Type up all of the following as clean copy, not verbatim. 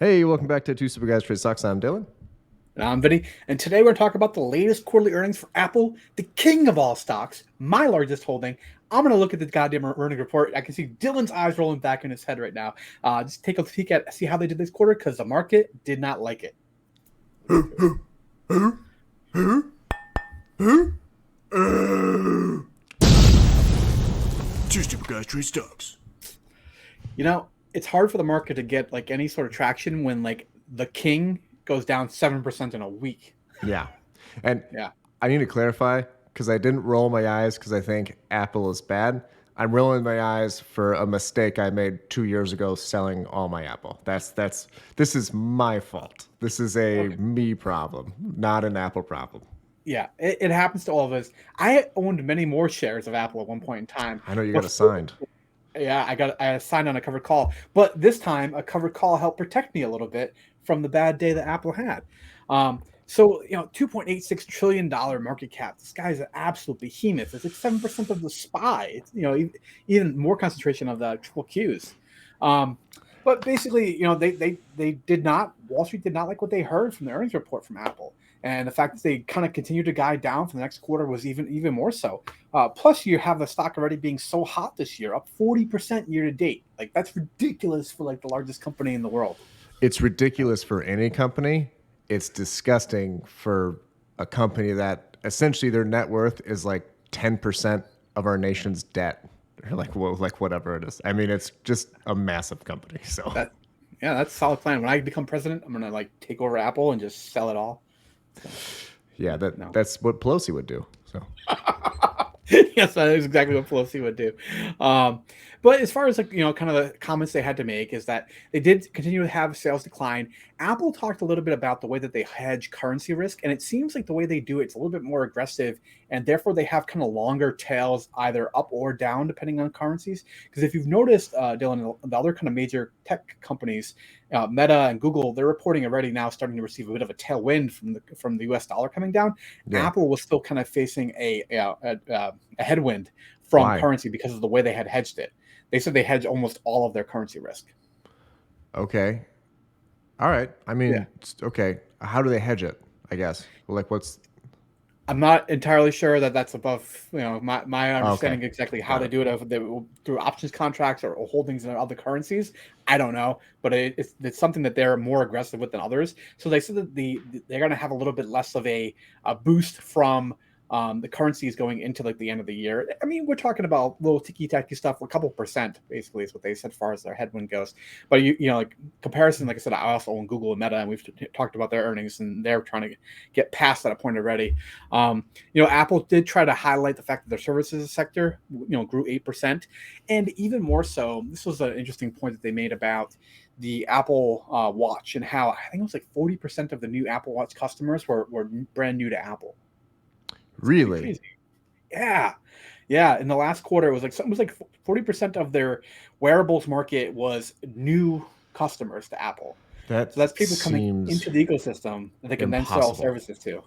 Hey, welcome back to Two Super Guys Trade Stocks. I'm Dylan. And I'm Vinny, and today we're going to talk about the latest quarterly earnings for Apple, the king of all stocks, my largest holding. I'm going to look at the goddamn earnings report. I can see Dylan's eyes rolling back in his head right now. Just take a peek at see how they did this quarter because the market did not like it. Let's get to it. Two Super Guys Trade Stocks. It's hard for the market to get like any sort of traction when like the king goes down 7% in a week. Yeah. And Yeah. I need to clarify because I didn't roll my eyes because I think Apple is bad. I'm rolling my eyes for a mistake I made 2 years ago selling all my Apple. This is my fault. This is a Okay. me problem, not an Apple problem. Yeah, it happens to all of us. I owned many more shares of Apple at one point in time. I know you got Before, assigned. yeah, I signed on a covered call, but this time a covered call helped protect me a little bit from the bad day that Apple had. $2.86 trillion market cap. This guy's an absolute behemoth. It's like 7% of the SPY. It's even more concentration of the triple Qs. But basically, they did not. Wall Street did not like what they heard from the earnings report from Apple. And the fact that they kind of continue to guide down for the next quarter was even more so. Plus, you have the stock already being so hot this year, up 40% year to date. Like that's ridiculous for like the largest company in the world. It's ridiculous for any company. It's disgusting for a company that essentially their net worth is like 10% of our nation's debt. Or like, whoa, like whatever it is. I mean, it's just a massive company. So That, yeah, that's a solid plan. When I become president, I'm gonna like take over Apple and just sell it all. So, yeah, no. that's what Pelosi would do. So Yes, that is exactly what Pelosi would do. Um, but as far as like kind of the comments they had to make is that they did continue to have sales decline. Apple talked a little bit about the way that they hedge currency risk, and it seems like the way they do it's a little bit more aggressive, and therefore they have kind of longer tails either up or down depending on currencies. Because if you've noticed, Dylan, the other kind of major tech companies, Meta and Google, they're reporting already now starting to receive a bit of a tailwind from the U.S. dollar coming down. yeah, Apple was still kind of facing a headwind from why? currency because of the way they had hedged it. They said they hedge almost all of their currency risk. Okay, all right. I Yeah. mean, okay. How do they hedge it? I guess. Like, what's I'm not entirely sure that that's above my okay? understanding exactly how Got they it. do it through options contracts or holdings in other currencies. I don't know, but it's something that they're more aggressive with than others. So they said that they're going to have a little bit less of a boost from the currencies going into like the end of the year. I mean, we're talking about little ticky tacky stuff, a couple percent basically is what they said as far as their headwind goes. But like comparison, like I said, I also own Google and Meta, and we've talked about their earnings, and they're trying to get past that point already. Apple did try to highlight the fact that their services sector, grew 8%, and even more so, this was an interesting point that they made about the Apple Watch and how I think it was like 40% of the new Apple Watch customers were brand new to Apple. It's pretty Really? crazy. Yeah. Yeah. In the last quarter, it was like 40% of their wearables market was new customers to Apple. So That that's people coming seems into the ecosystem that they can then sell impossible. services to.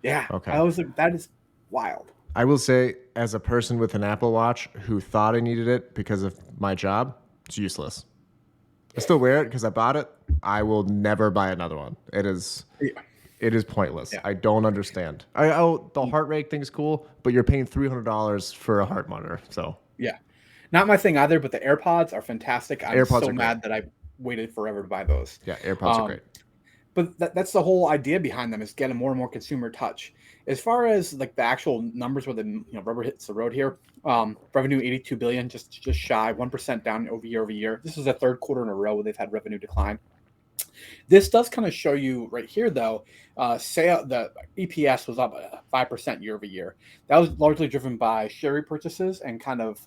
Yeah. Okay. I was like, that is wild. I will say, as a person with an Apple Watch who thought I needed it because of my job, it's useless. I still wear it because I bought it. I will never buy another one. Yeah. It is pointless. Yeah. I don't understand. The heart rate thing's cool, but you're paying $300 for a heart monitor. So Yeah. Not my thing either, but the AirPods are fantastic. I'm AirPods so are great. mad that I waited forever to buy those. Yeah, AirPods are Um, great. but that's the whole idea behind them is getting more and more consumer touch. As far as like the actual numbers where the rubber hits the road here, revenue 82 billion, just shy 1% down over year. This is the third quarter in a row where they've had revenue decline. This does kind of show you right here, though. Sale the EPS was up 5% year over year. That was largely driven by share repurchases and kind of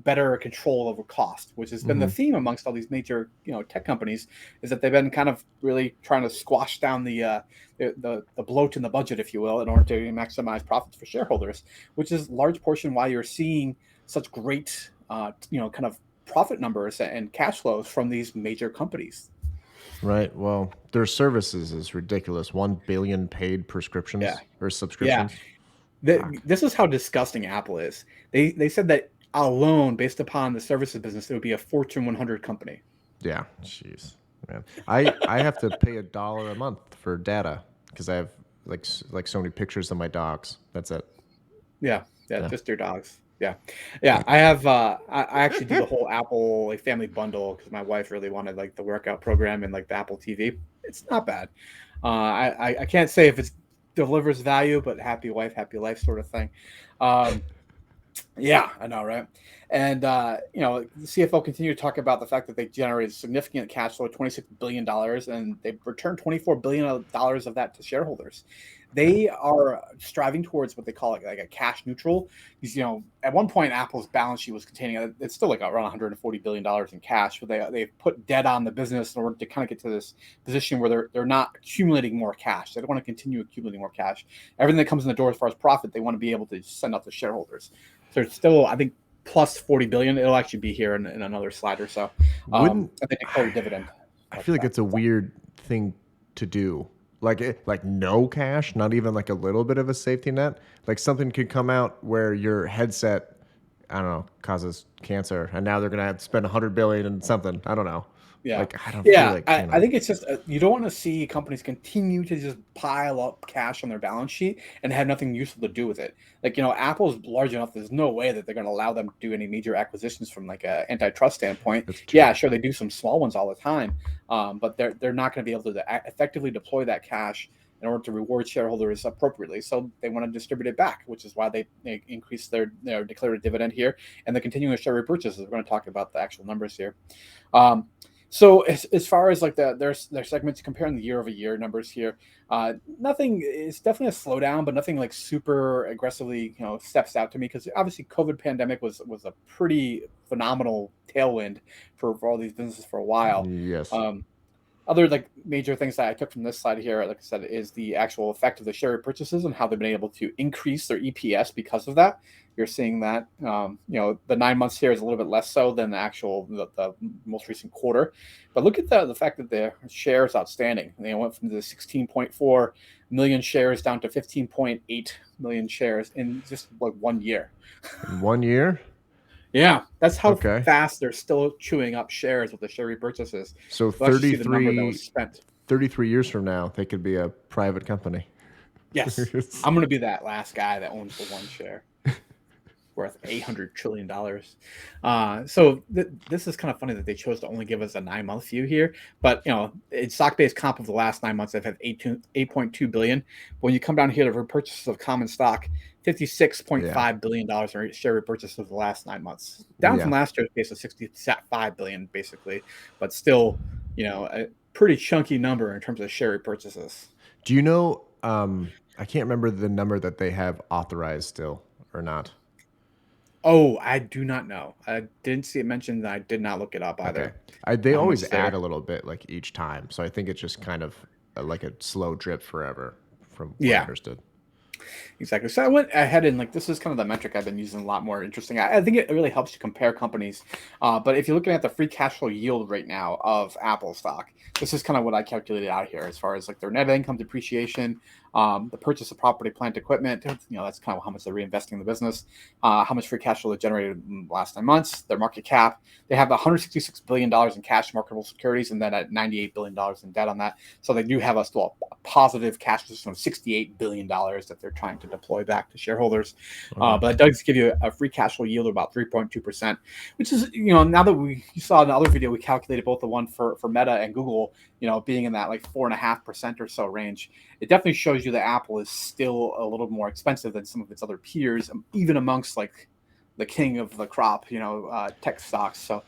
better control over cost, which has been the Hmm. theme amongst all these major tech companies, is that they've been kind of really trying to squash down the bloat in the budget, if you will, in order to maximize profits for shareholders, which is a large portion why you're seeing such great kind of profit numbers and cash flows from these major companies. Right. Well, their services is ridiculous. 1 billion paid Yeah, prescriptions or yeah. subscriptions. Fuck. This is how disgusting Apple is. They said that alone, based upon the services business, it would be a Fortune 100 company. Yeah. Jeez. man. I have to pay $1 a month for data because I have like so many pictures of my dogs. That's it. Yeah, yeah, Yeah. just your dogs. Yeah, yeah. I have. I actually do the whole Apple like family bundle because my wife really wanted like the workout program and like the Apple TV. It's not bad. I can't say if it delivers value, but happy wife, happy life sort of thing. Um, yeah, I know, right? And the CFO continued to talk about the fact that they generated significant cash flow, $26 billion, and they returned $24 billion of that to shareholders. Okay. They are striving towards what they call like a cash neutral. Because at one point, Apple's balance sheet was containing it's still like around $140 billion in cash, but they put debt on the business in order to kind of get to this position where they're not accumulating more cash. They don't want to continue accumulating more cash. Everything that comes in the door as far as profit, they want to be able to send out to shareholders. So it's still, I think, plus 40 billion. It'll actually be here in another slide or so. Wouldn't And they declare a dividend. I But feel like it's a weird thing to do. Like no cash, not even like a little bit of a safety net. Like something could come out where your headset, I don't know, causes cancer, and now they're gonna have to spend 100 billion and something. I don't know. yeah, Like I don't feel yeah. like I think it's just you don't want to see companies continue to just pile up cash on their balance sheet and have nothing useful to do with it. Like Apple's large enough. There's no way that they're going to allow them to do any major acquisitions from like a antitrust standpoint. That's true. Yeah, sure, they do some small ones all the time, but they're not going to be able to effectively deploy that cash in order to reward shareholders appropriately. So they want to distribute it back, which is why they increase their declared dividend here and the continuing share repurchases. We're going to talk about the actual numbers here. Um, so as far as like their segments comparing the year over year numbers here, nothing is definitely a slowdown, but nothing like super aggressively steps out to me because obviously COVID pandemic was a pretty phenomenal tailwind for all these businesses for a while. Yes. Um, other like major things that I took from this slide here, like I said, is the actual effect of the share purchases and how they've been able to increase their EPS because of that. You're seeing that the 9 months here is a little bit less so than the most recent quarter, but look at the fact that their shares outstanding. They went from the 16.4 million shares down to 15.8 million shares in just like 1 year. In 1 year. Yeah, that's how Okay. fast they're still chewing up shares with the share repurchases. So You'll actually see the number that was spent. 33 years from now, they could be a private company. Yes, I'm going to be that last guy that owns the one share worth $800 trillion. So this is kind of funny that they chose to only give us a 9 month view here. But in stock-based comp of the last 9 months, they've had 8.2 billion. But when you come down here to repurchases of common stock, $56.5 Yeah. billion in share repurchases of the last 9 months, down from Yeah. last year's pace of 65 billion, basically, but still, a pretty chunky number in terms of share repurchases. Do you know? I can't remember the number that they have authorized still or not. Oh, I do not know. I didn't see it mentioned. I did not look it up Okay. either. They How always much add there? a little bit like each time, so I think it's just kind of like a slow drip forever, from what I Yeah. understood. Exactly. So I went ahead and like this is kind of the metric I've been using a lot more interesting. I think it really helps you compare companies. But if you're looking at the free cash flow yield right now of Apple stock, this is kind of what I calculated out here as far as like their net income depreciation, the purchase of property, plant, equipment. That's kind of how much they're reinvesting in the business, how much free cash flow they generated in the last 9 months, their market cap. They have $166 billion in cash, marketable securities, and then at $98 billion in debt on that. So they do have a still a positive cash position of $68 billion that they're trying to deploy back to shareholders. Okay. But it does give you a free cash flow yield of about 3.2%, which is, now that you saw in the other video, we calculated both the one for Meta and Google, being in that like 4.5% or so range. It definitely shows you that Apple is still a little more expensive than some of its other peers, even amongst like the king of the crop, tech stocks. So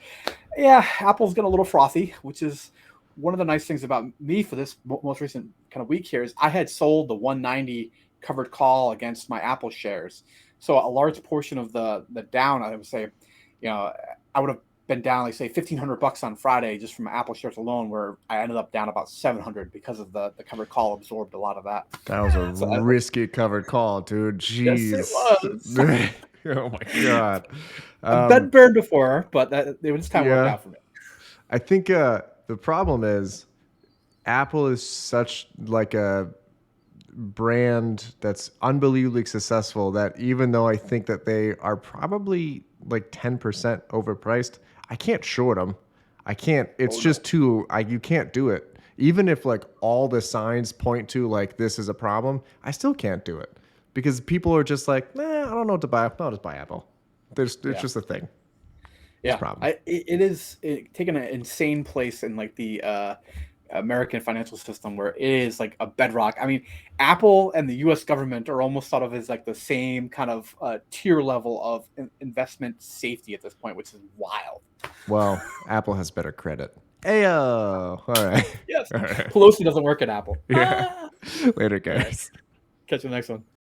yeah, Apple's getting a little frothy, which is one of the nice things about me for this most recent kind of week here is I had sold the 190 covered call against my Apple shares. So a large portion of the down, I would say, I would have been down like say $1,500 on Friday just from Apple shares alone, where I ended up down about 700 because of the covered call absorbed a lot of that. That was a So risky covered call, dude. yes, it Jeez. was. Oh my god. I've been burned before, but this time worked Yeah. out for me. I think the problem is Apple is such like a brand that's unbelievably successful that even though I think that they are probably like 10% overpriced, I can't short them. I can't. It's Oh no. just too. You can't do it. Even if like all the signs point to like this is a problem, I still can't do it because people are just like, nah, I don't know what to buy. I'll just buy Apple. It's Yeah. just a thing. It's a Yeah. problem. It is taking an insane place in like the American financial system where it is like a bedrock. I mean, Apple and the U.S. government are almost thought of as like the same kind of tier level of investment safety at this point, which is wild. Well, Apple has better credit. Ayo. All right. Yes. All right. Pelosi doesn't work at Apple. Yeah. Ah! Later, All right. guys. Catch you the next one.